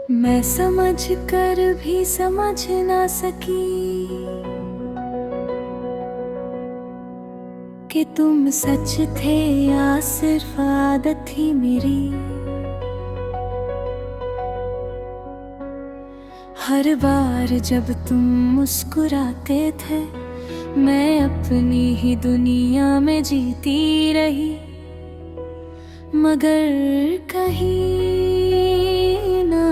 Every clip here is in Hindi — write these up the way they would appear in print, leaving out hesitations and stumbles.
मैं समझ कर भी समझ ना सकी कि तुम सच थे या सिर्फ आदत थी मेरी। हर बार जब तुम मुस्कुराते थे, मैं अपनी ही दुनिया में जीती रही, मगर कहीं ना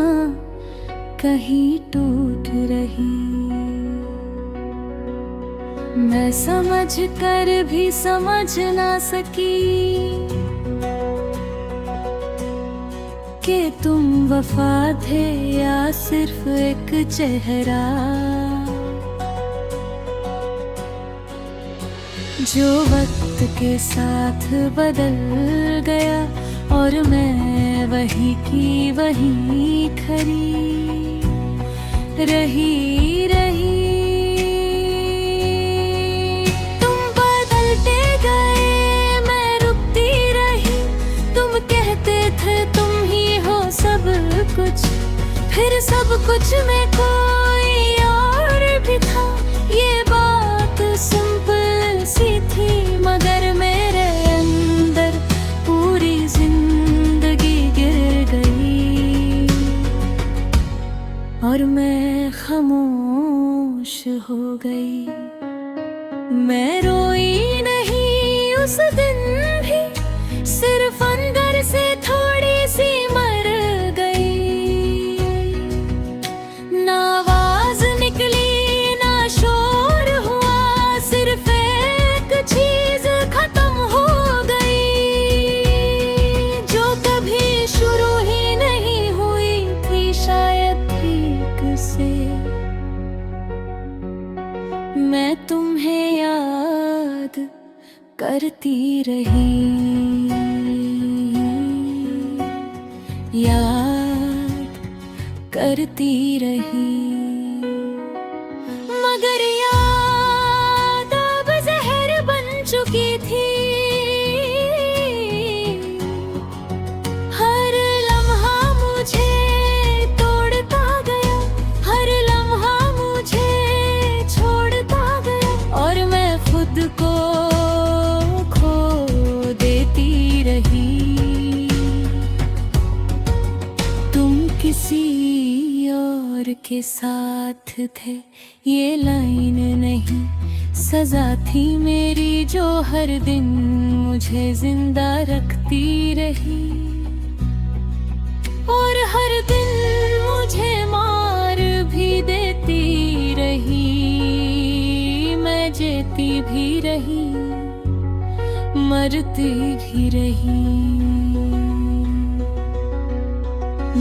कहीं टूट रही। मैं समझ कर भी समझ ना सकी कि तुम वफा थे या सिर्फ एक चेहरा जो वक्त के साथ बदल गया, और मैं वही की वही खरी रही। तुम बदलते गए, मैं रुकती रही। तुम कहते थे तुम ही हो सब कुछ, फिर सब कुछ में कोई और भी था। ये बात सिंपल सी थी, मगर मेरे अंदर पूरी जिंदगी गिर गई, और मैं खामोश हो गई। मैं रोई नहीं उस दिन भी, सिर्फ अंदर से थोड़ी सी मर गई। ना आवाज निकली ना शोर हुआ, सिर्फ एक चीज खत्म हो गई जो कभी शुरू ही नहीं हुई थी, शायद ठीक से। मैं तुम्हें याद करती रही, याद करती रही, मगर याद अब जहर बन चुकी थी। हर लम्हा मुझे तोड़ता गया, हर लम्हा मुझे छोड़ता गया, और मैं खुद को खो देती रही। तुम किसी और के साथ थे, ये लाइन नहीं सजा थी मेरी, जो हर दिन मुझे जिंदा रखती रही, और हर दिन मुझे मार भी देती रही। मैं जीती भी रही, मरती भी रही।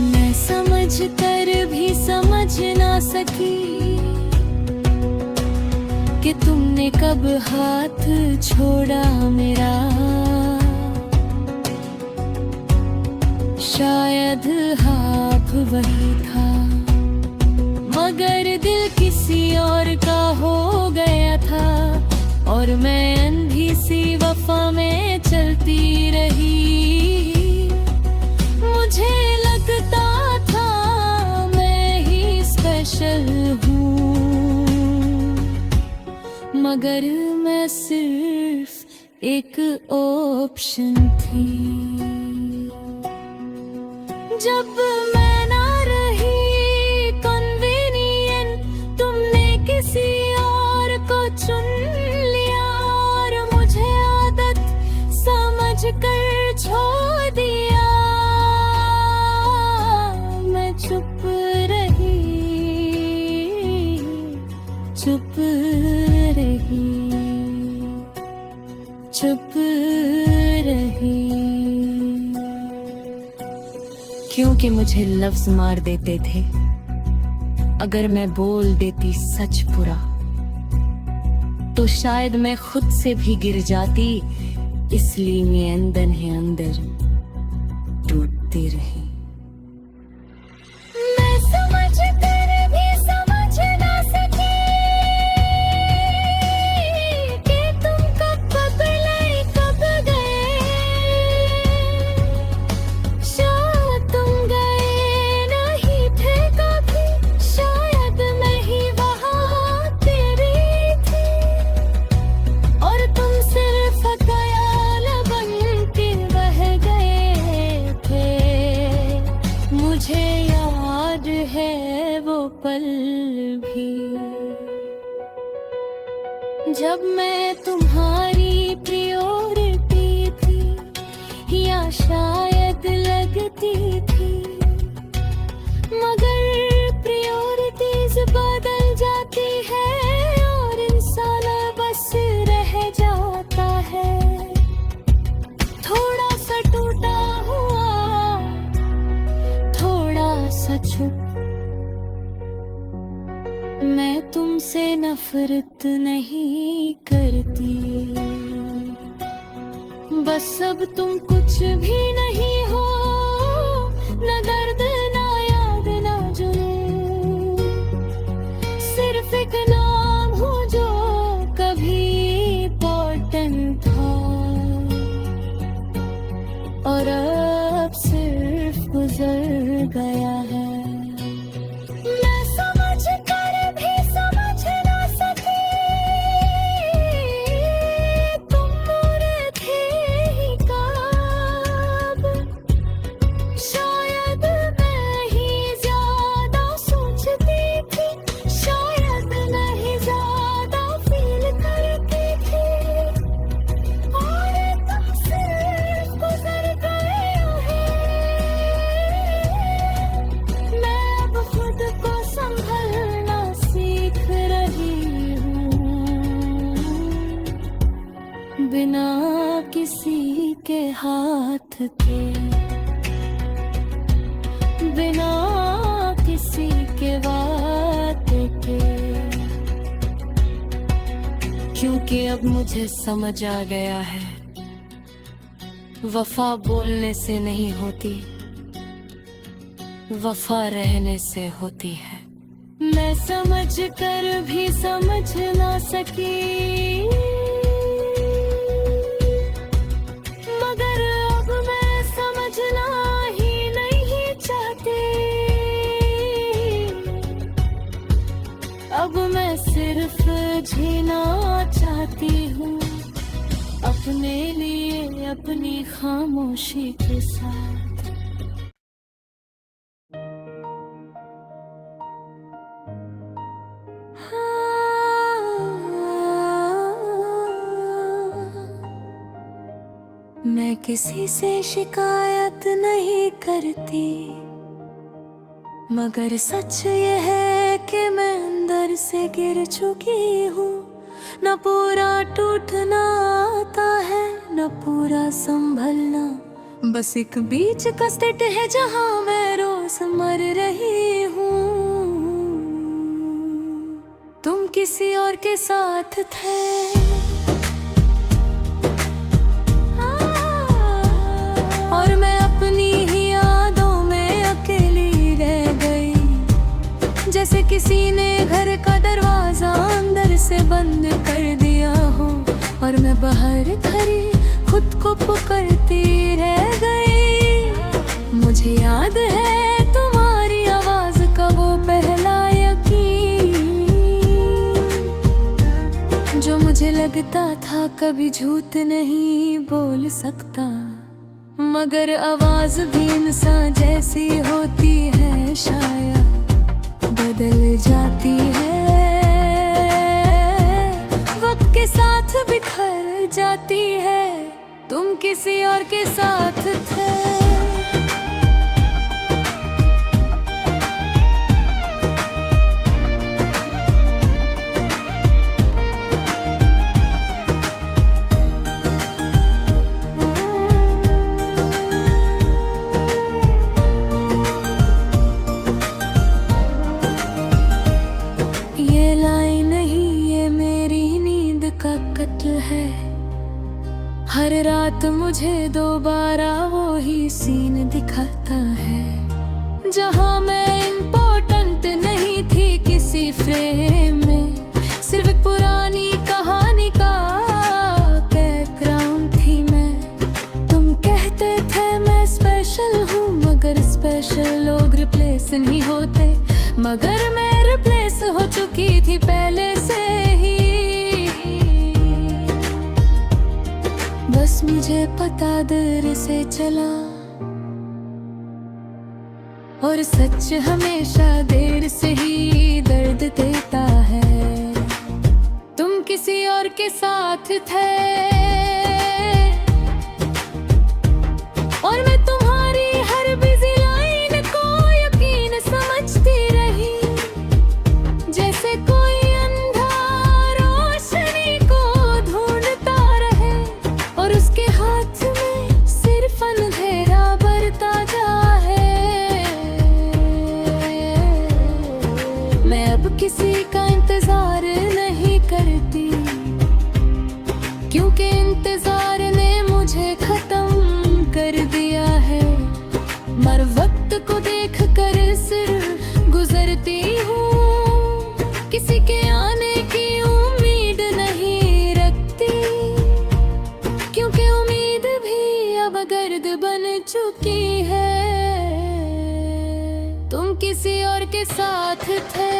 मैं समझ कर भी समझ ना सकी कि तुमने कब हाथ छोड़ा मेरा। शायद हाथ वही था, मगर दिल किसी और का हो गया था, और मैं अंधी सी वफा में चलती रही। मुझे लगता था मैं ही स्पेशल हूँ, मगर मैं सिर्फ एक ऑप्शन थी। जब मैं ना रही कन्वीनियंट, तुमने किसी और को चुन लिया, और मुझे आदत समझ कर छोड़ दिया। मैं चुप रही, चुप रही, चुप रही, क्योंकि मुझे लफ्ज मार देते थे अगर मैं बोल देती सच पूरा, तो शायद मैं खुद से भी गिर जाती। इसलिए मैं अंदर ही अंदर टूटती रही। मैं समझ कर भी समझ ना सकी कि तुम कब बदले कब गए। शायद तुम गए नहीं थे, याद है वो पल भी, जब मैं तुम्हारी प्रियोरिटी थी, या शायद लगती थी। मगर प्रियोरिटीज बदल जाती है और इंसान बस रह जाता है। थोड़ा सा टूटा हुआ, थोड़ा सा चुप। मैं तुमसे नफरत नहीं करती, बस अब तुम कुछ भी नहीं हो, न दर्द ना याद ना जुनून। सिर्फ एक नाम हो जो कभी इम्पोर्टेंट था, और अब सिर्फ गुजर गया है। मैं समझ कर भी समझ ना सकी, तुम मुड़े थे ही कब। शायद मैं ही ज्यादा सोचती थी, शायद मैं ही ज्यादा फील करती थी, और तुम सिर्फ गुजर गए हो। मैं अब खुद को संभलना सीख रही हूँ, बिना किसी के हाथ के, बिना किसी के वादे के। क्योंकि अब मुझे समझ आ गया है, वफा बोलने से नहीं होती, वफा रहने से होती है। मैं समझ कर भी समझ ना सकी, मगर अब मैं समझना ही नहीं चाहती। अब मैं सिर्फ जीना चाहती हूँ, अपने लिए अपनी खामोशी के साथ। मैं किसी से शिकायत नहीं करती, मगर सच ये है कि मैं अंदर से गिर चुकी हूँ। न पूरा टूटना आता है, न पूरा संभलना, बस एक बीच का स्टेट है जहाँ मैं रोज मर रही हूँ। तुम किसी और के साथ थे, और मैं अपनी ही यादों में अकेली रह गई। जैसे किसी ने घर का दरवाजा अंदर से बंद कर दिया हो, और मैं बाहर खड़ी खुद को पुकारती रह गई। मुझे याद है तुम्हारी आवाज का वो पहला यकीन, जो मुझे लगता था कभी झूठ नहीं बोल सकता। मगर आवाज भी इंसान जैसी होती है, शायद बदल जाती है, वक्त के साथ बिखर जाती है। तुम किसी और के साथ थे, है। हर रात मुझे दोबारा वो ही सीन दिखाता है, जहाँ मैं इम्पोर्टेंट नहीं थी किसी फ्रेम में, सिर्फ एक पुरानी कहानी का बैकग्राउंड थी मैं। तुम कहते थे मैं स्पेशल हूँ, मगर स्पेशल लोग रिप्लेस नहीं होते, मगर मैं रिप्लेस हो चुकी थी पहले से ही। बस मुझे पता देर से चला, और सच हमेशा देर से ही दर्द देता है। तुम किसी और के साथ थे और मैं तुम्हारी हर बिजी लाइन को यकीन समझती रही, जैसे कोई अंधा रोशनी को ढूंढता रहे और उसके हाथ में सिर्फ अंधेरा बढ़ता जाए। मैं अब किसी का इंतजार नहीं करती, क्योंकि इंतजार ने मुझे खत्म कर दिया है। मर वक्त को देख कर सिर्फ गुजरती हूँ, किसी के आने की उम्मीद नहीं रखती, क्योंकि उम्मीद भी अब गर्द बन चुकी है। तुम किसी और के साथ थे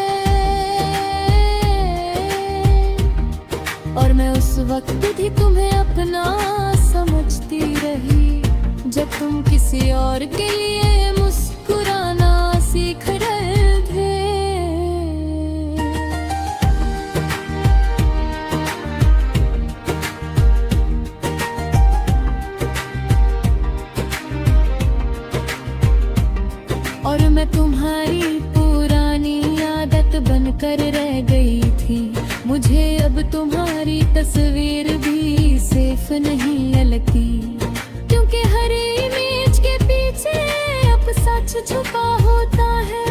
और मैं उस वक्त भी तुम्हें अपना समझती रही, जब तुम किसी और के लिए मुस्कुराना सीख रहे थे। और मैं तुम्हारी पुरानी आदत बनकर रह गई थी। मुझे अब तुम्हारी तस्वीर भी सेफ नहीं लगती, क्योंकि हर इमेज के पीछे अब सच छुपा होता है।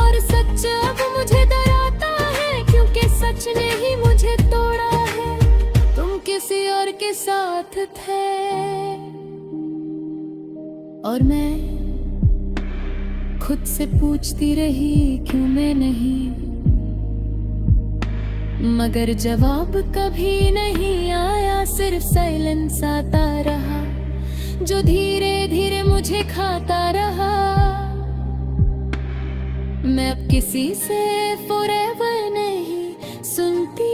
और सच अब मुझे डराता है, क्योंकि सच ने ही मुझे तोड़ा है। तुम किसी और के साथ थे और मैं खुद से पूछती रही क्यों मैं नहीं, मगर जवाब कभी नहीं आया, सिर्फ साइलेंस आता रहा जो धीरे धीरे मुझे खाता रहा। मैं अब किसी से फॉरएवर नहीं सुनती,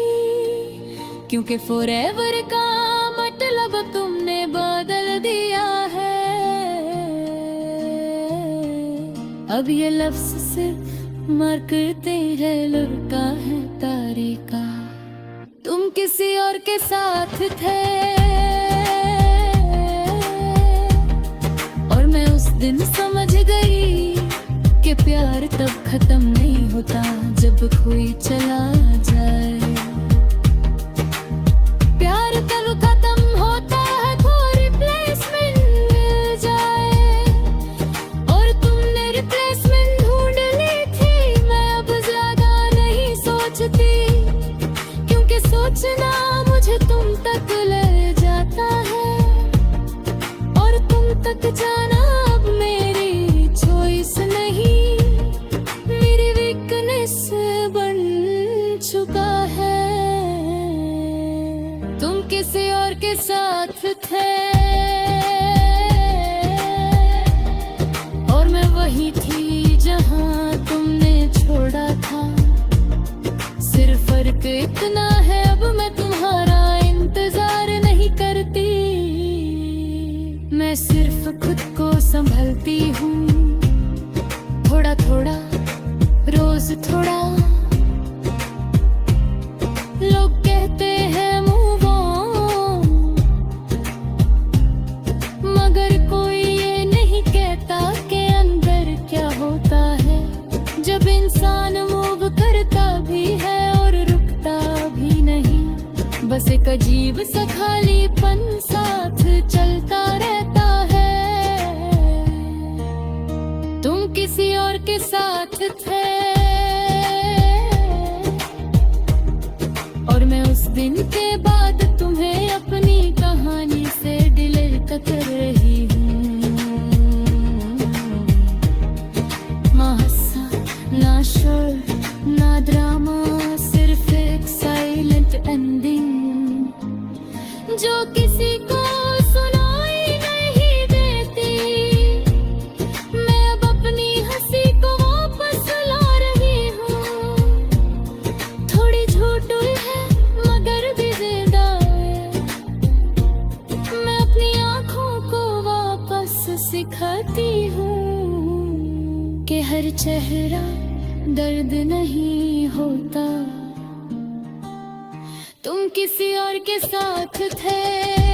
क्योंकि फॉरएवर का मतलब तुमने बदल दिया है। अब ये लफ्ज़ सिर्फ मार करते हैं, लुढ़का है तारे का। तुम किसी और के साथ थे और मैं उस दिन समझ गई कि प्यार तब खत्म नहीं होता जब कोई चला जाए। प्यार तब खत्म होता है तो रिप्लेसमेंट मिल जाए, और तुमने रिप्लेसमेंट ढूंढ ली थी। मैं अब ज्यादा नहीं सोचती, क्योंकि सोचना मुझे तुम तक ले जाता है, और तुम तक जाना अब मेरी चॉइस नहीं, मेरी वीकनेस बन चुका है। तुम किसी और के साथ थे और मैं वही थी जहां तुमने छोड़ा था। सिर्फ फर्क इतना है, अब मैं तुम्हारा इंतजार नहीं करती। मैं सिर्फ खुद को संभलती हूँ, थोड़ा थोड़ा रोज थोड़ा। लोग कहते हैं मूव ऑन, मगर कोई ये नहीं कहता कि अंदर क्या होता है जब इंसान मूव करता भी है और रुकता भी नहीं। बस एक अजीब सा खालीपन साथ चलता रहता है। तुम किसी और के साथ थे और मैं उस दिन के बाद तुम्हें अपनी कहानी से डिलीट कर रही हूँ। ना हंसा ना शोर ना ड्रामा, सिर्फ एक साइलेंट एंडिंग जो किसी को सुनाई नहीं देती। मैं अब अपनी हंसी को वापस ला रही हूँ, थोड़ी झूठ है मगर भी जिंदा है। मैं अपनी आँखों को वापस सिखाती हूँ, कि हर चेहरा दर्द नहीं होता। तुम किसी और के साथ थे